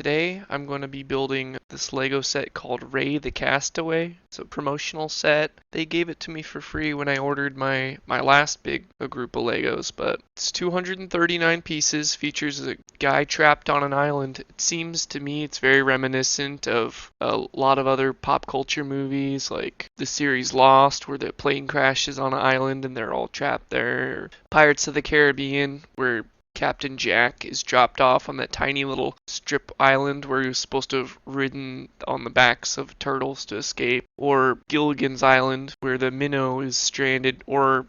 Today I'm going to be building this Lego set called Ray the Castaway. It's a promotional set. They gave it to me for free when I ordered my last big group of Legos, but it's 239 pieces, features a guy trapped on an island. It seems to me it's very reminiscent of a lot of other pop culture movies like the series Lost, where the plane crashes on an island and they're all trapped there, or Pirates of the Caribbean, where Captain Jack is dropped off on that tiny little strip island where he was supposed to have ridden on the backs of turtles to escape, or Gilligan's Island where the minnow is stranded, or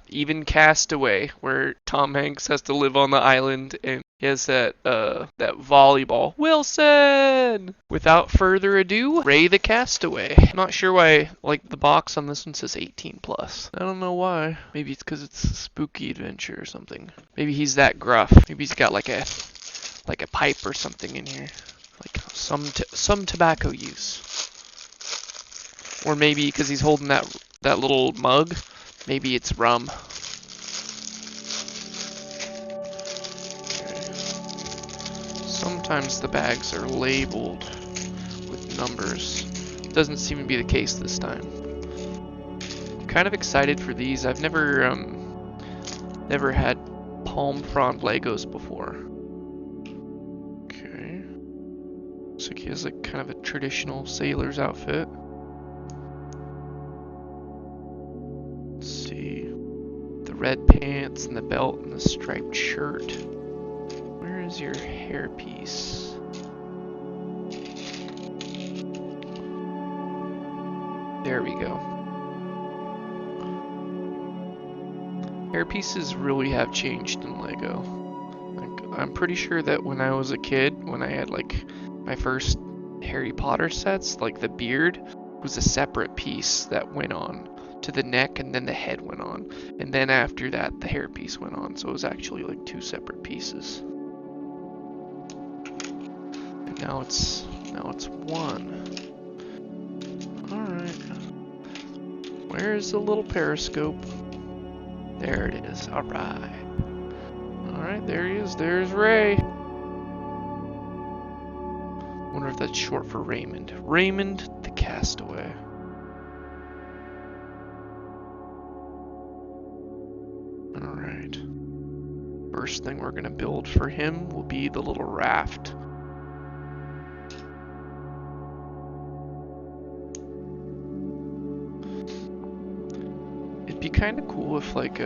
even Castaway where Tom Hanks has to live on the island and he has that volleyball. Wilson! Without further ado, Ray the Castaway. I'm not sure why, like, the box on this one says 18 plus. I don't know why. Maybe it's because it's a spooky adventure or something. Maybe he's that gruff. Maybe he's got like a pipe or something in here, like some tobacco use. Or maybe because he's holding that little mug, maybe it's rum. Sometimes the bags are labeled with numbers. Doesn't seem to be the case this time. I'm kind of excited for these. I've never had palm frond Legos before. Okay. Looks like he has like kind of a traditional sailor's outfit. Let's see. The red pants and the belt and the striped shirt. Where is your hairpiece? There we go. Hairpieces really have changed in Lego. Like, I'm pretty sure that when I was a kid, when I had like my first Harry Potter sets, like the beard was a separate piece that went on to the neck, and then the head went on, and then after that the hairpiece went on, so it was actually like two separate pieces. And now it's one. Alright. Where's the little periscope? There it is. Alright. Alright, there he is. There's Ray. Wonder if that's short for Raymond. Raymond the Castaway. Alright. First thing we're gonna build for him will be the little raft. It'd be kind of cool if like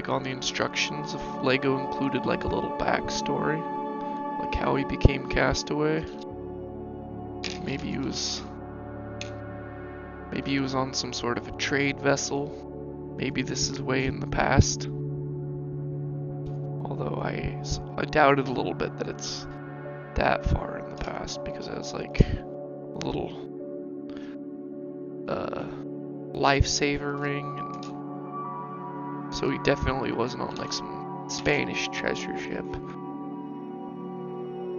on the instructions, if Lego included like a little backstory, like how he became Castaway. Maybe he was on some sort of a trade vessel. Maybe this is way in the past. Although I doubt it a little bit that it's that far in the past, because it was like a little lifesaver ring, and so he definitely wasn't on like some Spanish treasure ship.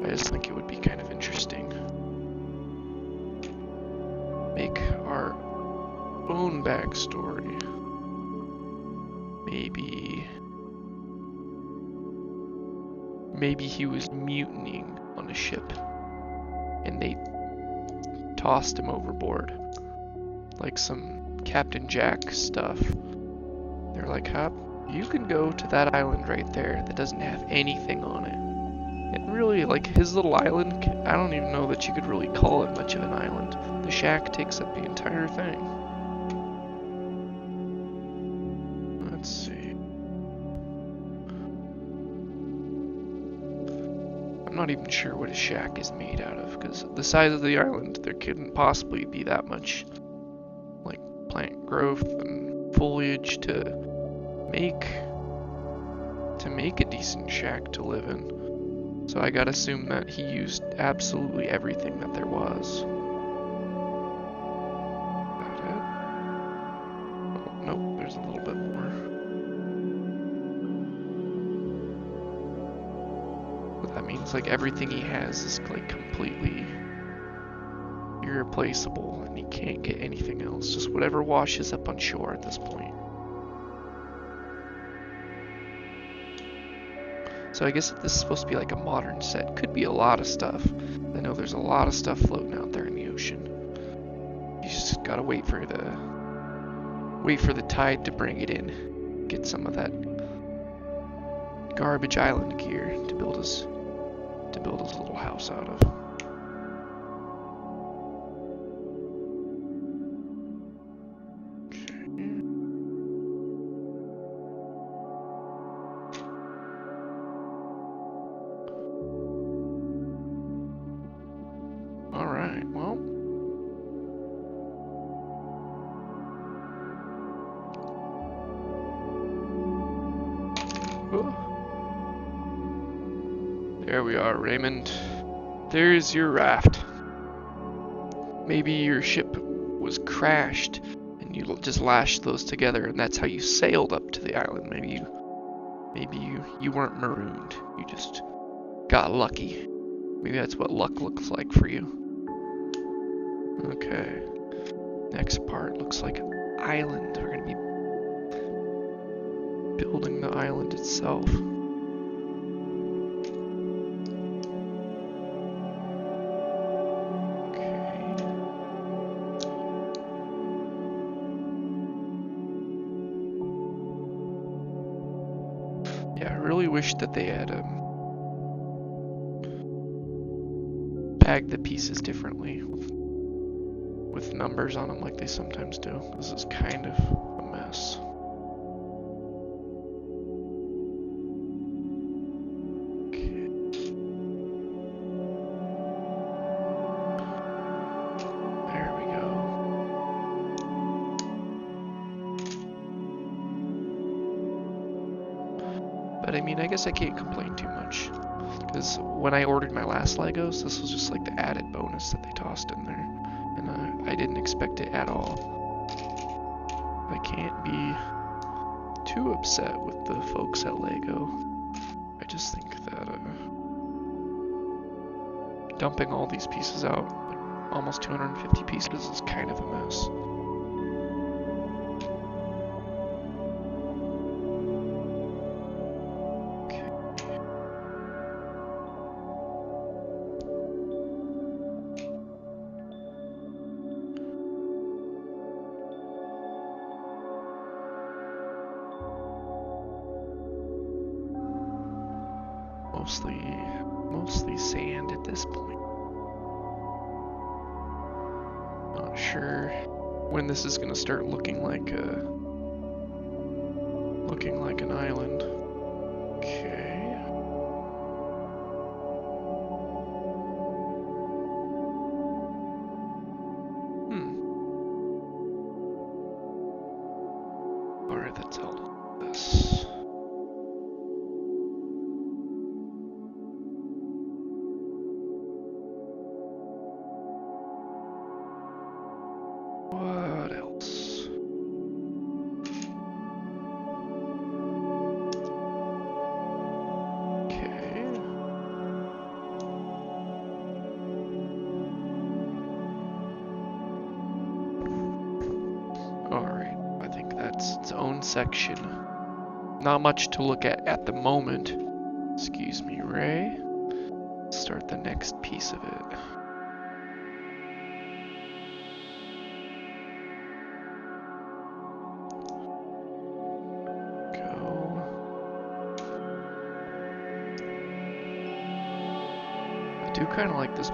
I just think it would be kind of interesting. Make our own backstory. Maybe he was mutinying on a ship and they tossed him overboard. Like some Captain Jack stuff. They're like, "Hop, you can go to that island right there that doesn't have anything on it." And really, like, his little island, I don't even know that you could really call it much of an island. The shack takes up the entire thing. Let's see. I'm not even sure what a shack is made out of, because the size of the island, there couldn't possibly be that much like plant growth and foliage to make a decent shack to live in. So I gotta assume that he used absolutely everything that there was. That it? Oh, nope, there's a little bit more. But that means like everything he has is like completely irreplaceable, and he can't get anything else. Just whatever washes up on shore at this point. So I guess this is supposed to be like a modern set. Could be a lot of stuff. I know there's a lot of stuff floating out there in the ocean. You just gotta wait for the tide to bring it in. Get some of that garbage island gear to build his little house out of. Alright, well. There we are, Raymond. There's your raft. Maybe your ship was crashed and you just lashed those together and that's how you sailed up to the island. Maybe you weren't marooned. You just got lucky. Maybe that's what luck looks like for you. Okay. Next part looks like an island. We're gonna be building the island itself. Yeah, I really wish that they had bagged the pieces differently with numbers on them like they sometimes do. This is kind of a mess. Okay. There we go. But I mean, I guess I can't complain too much. Because when I ordered my last Legos, this was just like the added bonus that they tossed in there. And I didn't expect it at all. I can't be too upset with the folks at Lego. I just think that dumping all these pieces out, like almost 250 pieces, is kind of a mess. Mostly sand at this point. Not sure when this is gonna start looking like an island. Okay. Alright, that's held on this. What else? Okay. Alright, I think that's its own section. Not much to look at the moment. Excuse me, Ray. Let's start the next piece of it. I do kind of like this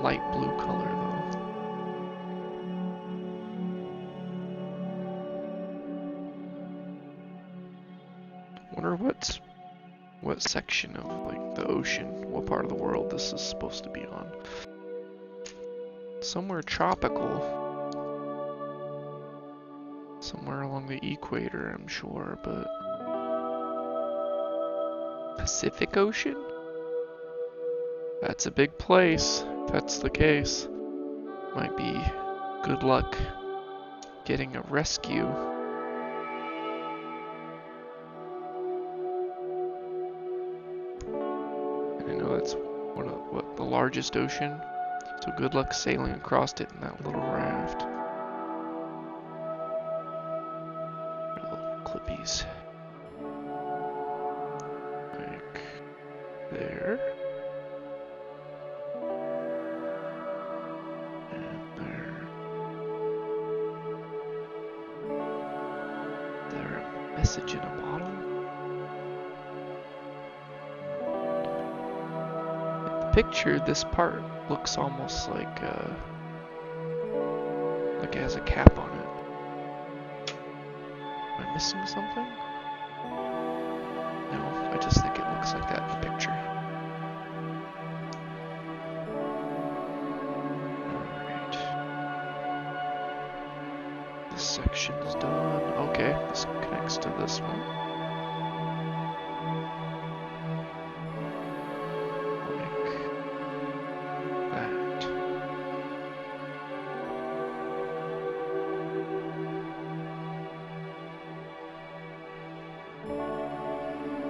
light blue color though. Wonder what section of like the ocean, what part of the world this is supposed to be on. Somewhere tropical. Somewhere along the equator, I'm sure, but Pacific Ocean? That's a big place, if that's the case. Might be good luck getting a rescue. And I know that's what the largest ocean, so good luck sailing across it in that little raft. Little clippies. Like Message in a bottle? In the picture, this part looks almost like it has a cap on it. Am I missing something? No, I just think it looks like that in the picture. Alright. This section's done. Okay, this connects to this one. Like that.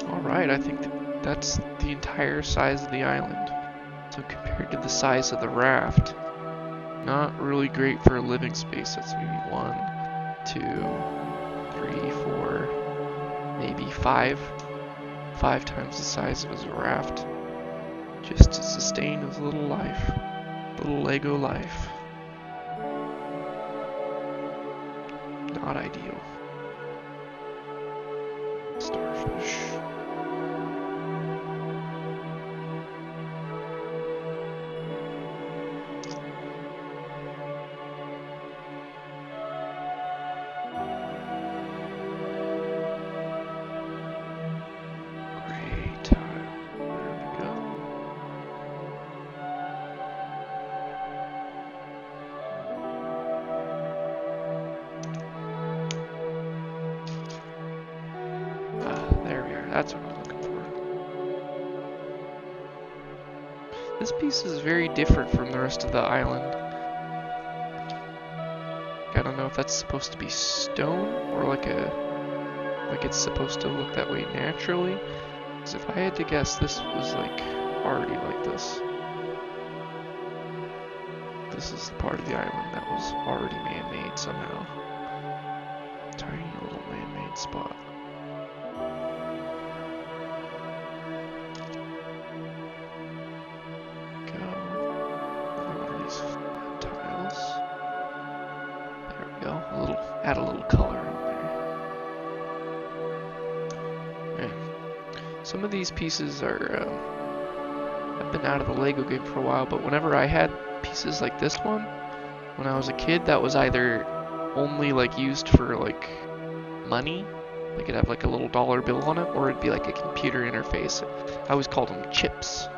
Alright, I think that's the entire size of the island. So compared to the size of the raft, not really great for a living space. That's maybe 1, 2, 3, 4, maybe 5. 5 times the size of his raft. Just to sustain his little life. Little Lego life. Not ideal. Starfish. Great tile. There we go. There we are. That's what I'm looking for. This piece is very different from the rest of the island. I don't know if that's supposed to be stone or like it's supposed to look that way naturally. Because if I had to guess, this was like already like this. This is the part of the island that was already man-made somehow. Tiny little man-made spot. Go. One of these tiles. There we go. Add a little color on there. Man. Some of these pieces are, I've been out of the Lego game for a while, but whenever I had pieces like this one, when I was a kid, that was either only like used for like money, like it'd have like a little dollar bill on it, or it'd be like a computer interface. I always called them chips.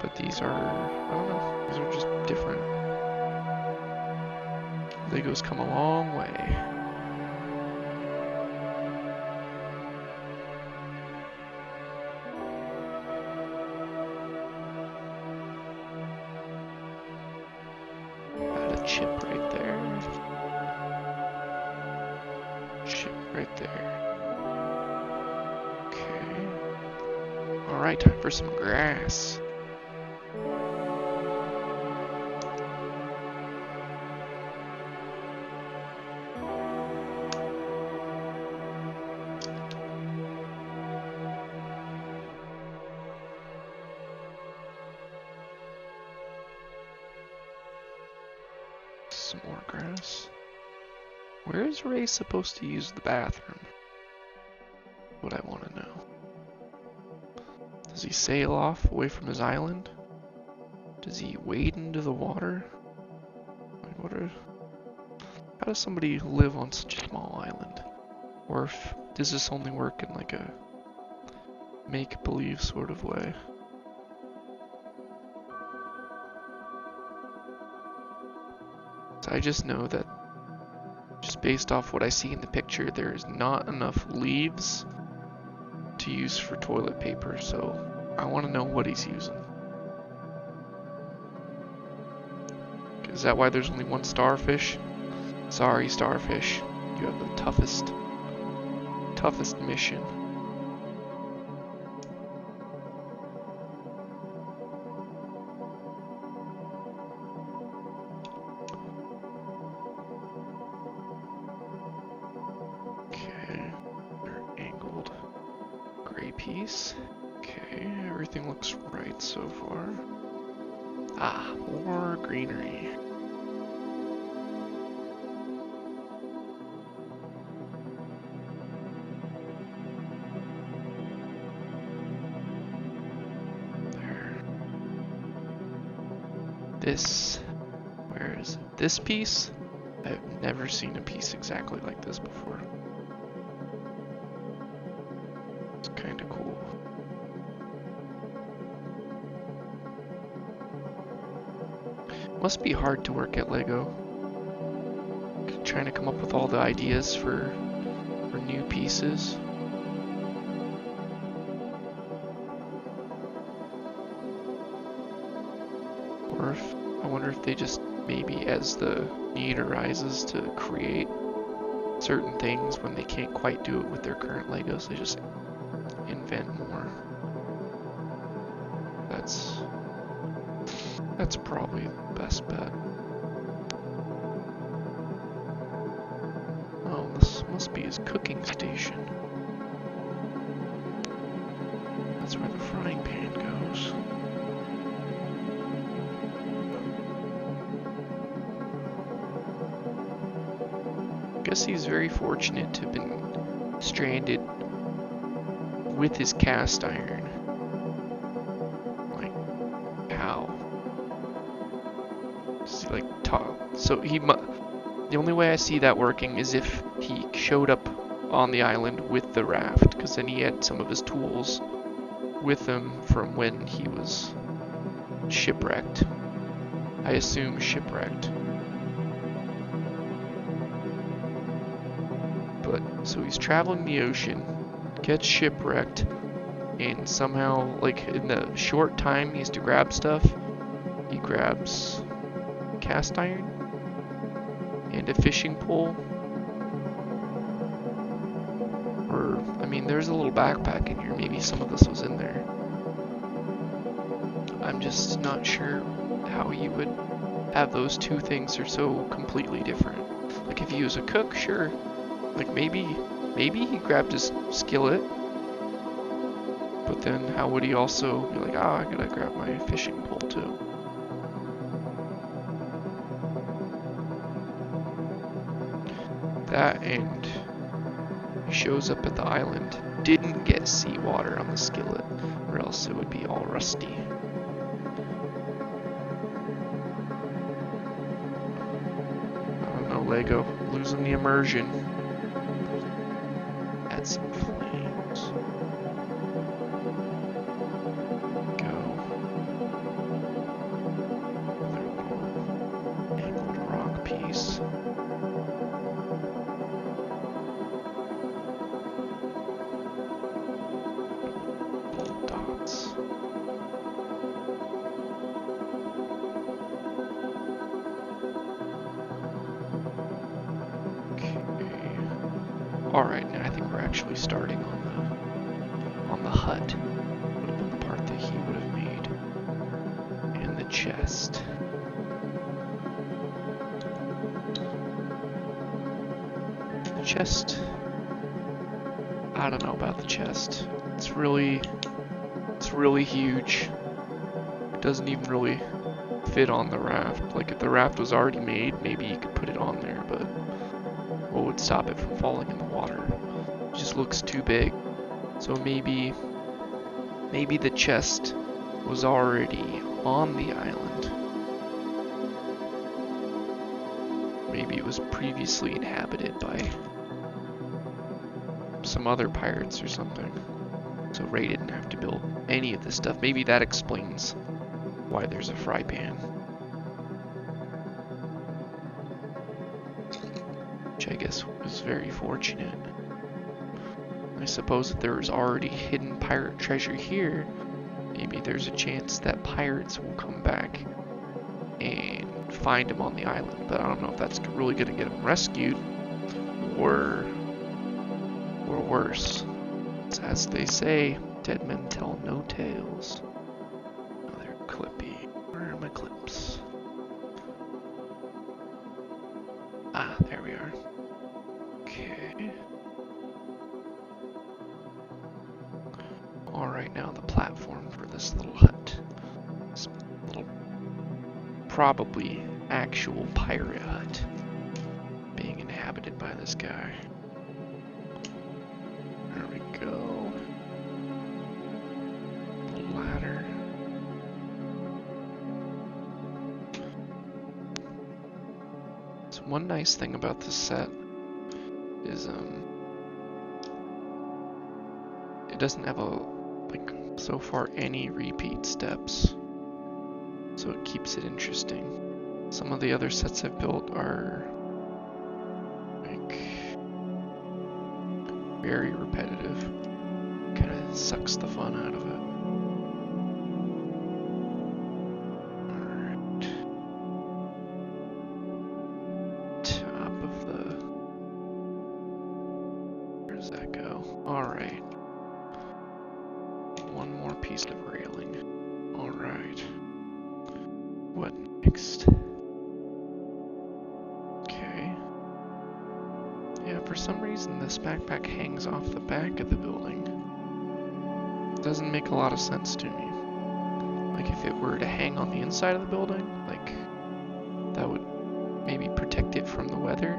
But these are, I don't know, these are just different. Legos come a long way. Add a chip right there. Chip right there. Okay. Alright, time for some grass. Some more grass. Where is Ray supposed to use the bathroom? What I want to know. Does he sail off away from his island? Does he wade into the water? How does somebody live on such a small island? Or does this only work in like a make-believe sort of way? So I just know that, just based off what I see in the picture, there's not enough leaves to use for toilet paper, so I want to know what he's using. Is that why there's only one starfish? Sorry, starfish. You have the toughest mission. Okay, they're angled. Gray piece. Okay, everything looks right so far. Ah, more greenery. This, where is it? This piece? I've never seen a piece exactly like this before. It's kind of cool. Must be hard to work at Lego. Trying to come up with all the ideas for new pieces. Or if, I wonder if they just maybe as the need arises to create certain things when they can't quite do it with their current Legos, they just invent more. That's probably the best bet. Oh, this must be his cooking station. That's where the frying pan goes. Guess he's very fortunate to have been stranded with his cast iron. Like, how? Is he like top? So the only way I see that working is if he showed up on the island with the raft, because then he had some of his tools with him from when he was shipwrecked. I assume shipwrecked. But, so he's traveling the ocean, gets shipwrecked, and somehow, like, in the short time he has to grab stuff, he grabs cast iron and a fishing pole. Or, I mean, there's a little backpack in here, maybe some of this was in there. I'm just not sure how you would have those two things are so completely different. Like, if he was a cook, sure. Like, maybe he grabbed his skillet, but then how would he also be like, ah, I gotta grab my fishing pole too? That, and he shows up at the island, didn't get seawater on the skillet, or else it would be all rusty. I don't know, Lego, losing the immersion. Add some flames. Go. Another little angled rock piece. Little dots. Alright, now I think we're actually starting on the hut. Would have been the part that he would have made. And the chest. The chest. I don't know about the chest. It's really huge. It doesn't even really fit on the raft. Like if the raft was already made, maybe you could put it on there, but what would stop it from falling in the water? It just looks too big. So maybe the chest was already on the island. Maybe it was previously inhabited by some other pirates or something. So Ray didn't have to build any of this stuff. Maybe that explains why there's a fry pan. Which I guess was very fortunate. I suppose if there was already hidden pirate treasure here, maybe there's a chance that pirates will come back and find him on the island. But I don't know if that's really going to get him rescued or worse. As they say, dead men tell no tales. Another clippy. Where are my clips? Ah, there we are. Okay. Alright, now the platform for this little hut. This little, probably actual pirate hut being inhabited by this guy. There we go. The ladder. One nice thing about this set is it doesn't have so far any repeat steps, so it keeps it interesting. Some of the other sets I've built are like very repetitive. Kind of sucks the fun out of it. Alright. One more piece of railing. Alright. What next? Okay. Yeah, for some reason this backpack hangs off the back of the building. It doesn't make a lot of sense to me. Like if it were to hang on the inside of the building, like that would maybe protect it from the weather.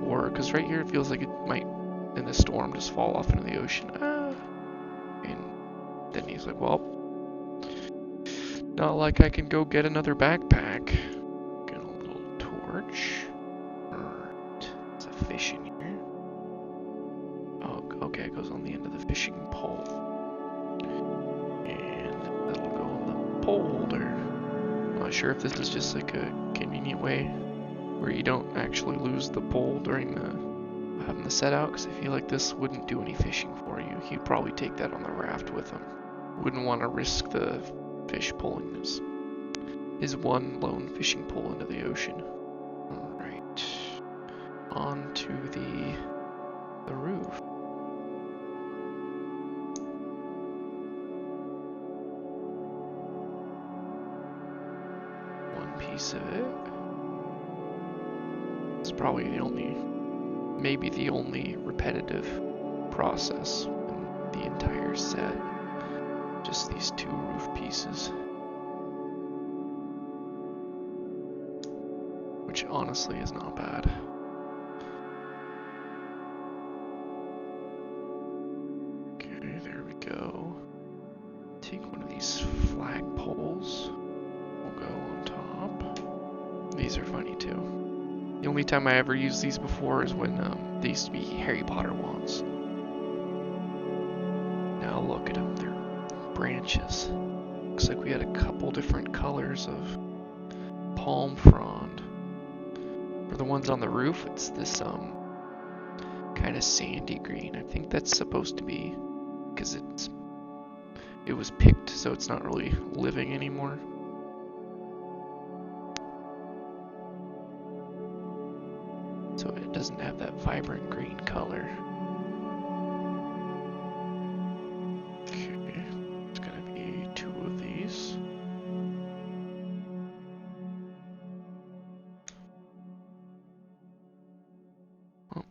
Or, because right here it feels like it might in the storm just fall off into the ocean. And then he's like, well, not like I can go get another backpack. Get a little torch. There's a fish in here. Oh, okay, it goes on the end of the fishing pole. And that'll go on the pole holder. I'm not sure if this is just like a convenient way where you don't actually lose the pole during having the set out, because I feel like this wouldn't do any fishing for you. He'd probably take that on the raft with him. Wouldn't want to risk the fish pulling his one lone fishing pole into the ocean. Alright. On to the roof. One piece of it. It's probably maybe the only repetitive process in the entire set. Just these two roof pieces. Which honestly is not bad. Okay, there we go. Take one of these flag poles. We'll go on top. These are funny too. The only time I ever used these before is when they used to be Harry Potter wands. Now look at them, they're branches. Looks like we had a couple different colors of palm frond. For the ones on the roof, it's this kind of sandy green. I think that's supposed to be because it was picked, so it's not really living anymore. So it doesn't have that vibrant green color. Okay, it's gonna be two of these. Oh.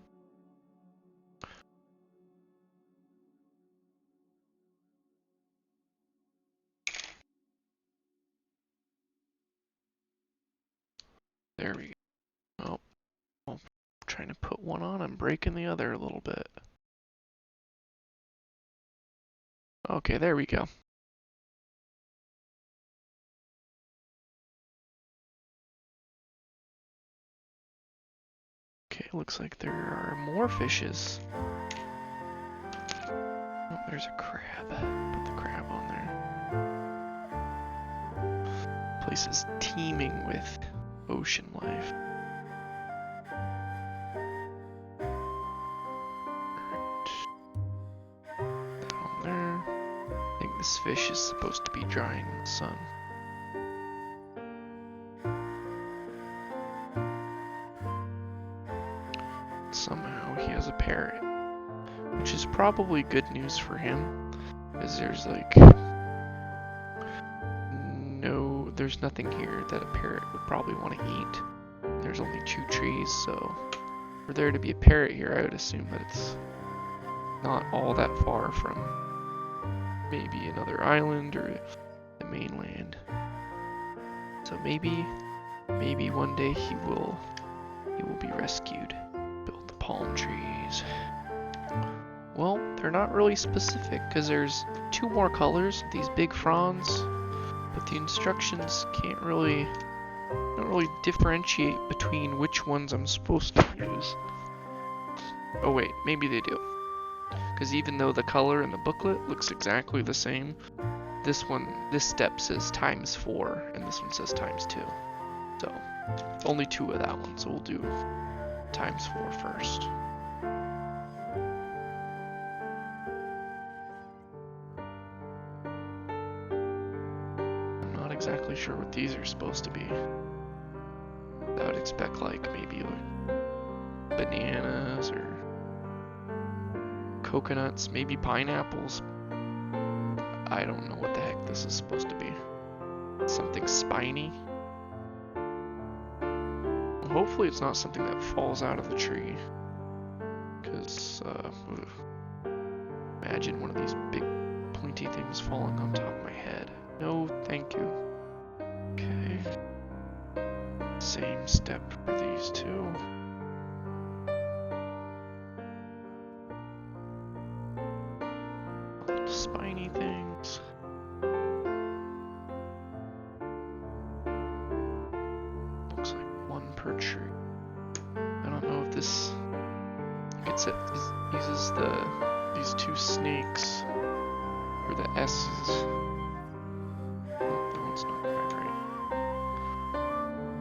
There we go. Oh, trying to put one on, I'm breaking the other a little bit. Okay, there we go. Okay, looks like there are more fishes. Oh, there's a crab. Put the crab on there. Place is teeming with ocean life. This fish is supposed to be drying in the sun. Somehow he has a parrot, which is probably good news for him, because there's there's nothing here that a parrot would probably want to eat. There's only 2 trees, so for there to be a parrot here, I would assume that it's not all that far from maybe another island or the mainland. So maybe one day he will be rescued. Build the palm trees. Well, they're not really specific because there's 2 more colors of these big fronds, but the instructions can't really I don't really differentiate between which ones I'm supposed to use. Oh wait, maybe they do. Because even though the color in the booklet looks exactly the same, this step says ×4, and this one says ×2. So, only 2 of that one, so we'll do ×4 first. I'm not exactly sure what these are supposed to be. I would expect like maybe like bananas or coconuts, maybe pineapples. I don't know what the heck this is supposed to be. Something spiny. Well, hopefully it's not something that falls out of the tree. Because, imagine one of these big pointy things falling on top of my head. No, thank you. Okay. Same step for these two. Little spiny things. Looks like one per tree. I don't know if this uses these 2 snakes for the S's. Oh, that one's not quite right.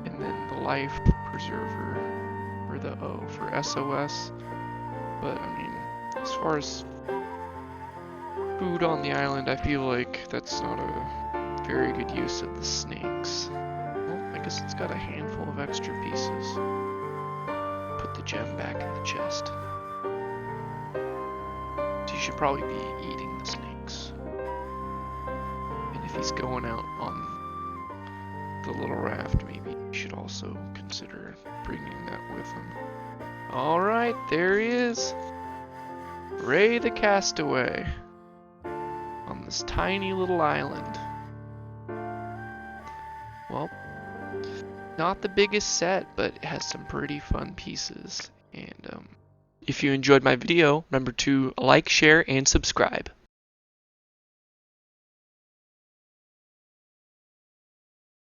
And then the life preserver for the O for SOS. But I mean, as far as food on the island, I feel like that's not a very good use of the snakes. Well, I guess it's got a handful of extra pieces. Put the gem back in the chest. So you should probably be eating the snakes. And if he's going out on the little raft, maybe you should also consider bringing that with him. Alright, there he is. Ray the Castaway. On this tiny little island. Well, not the biggest set, but it has some pretty fun pieces. And if you enjoyed my video, remember to like, share, and subscribe.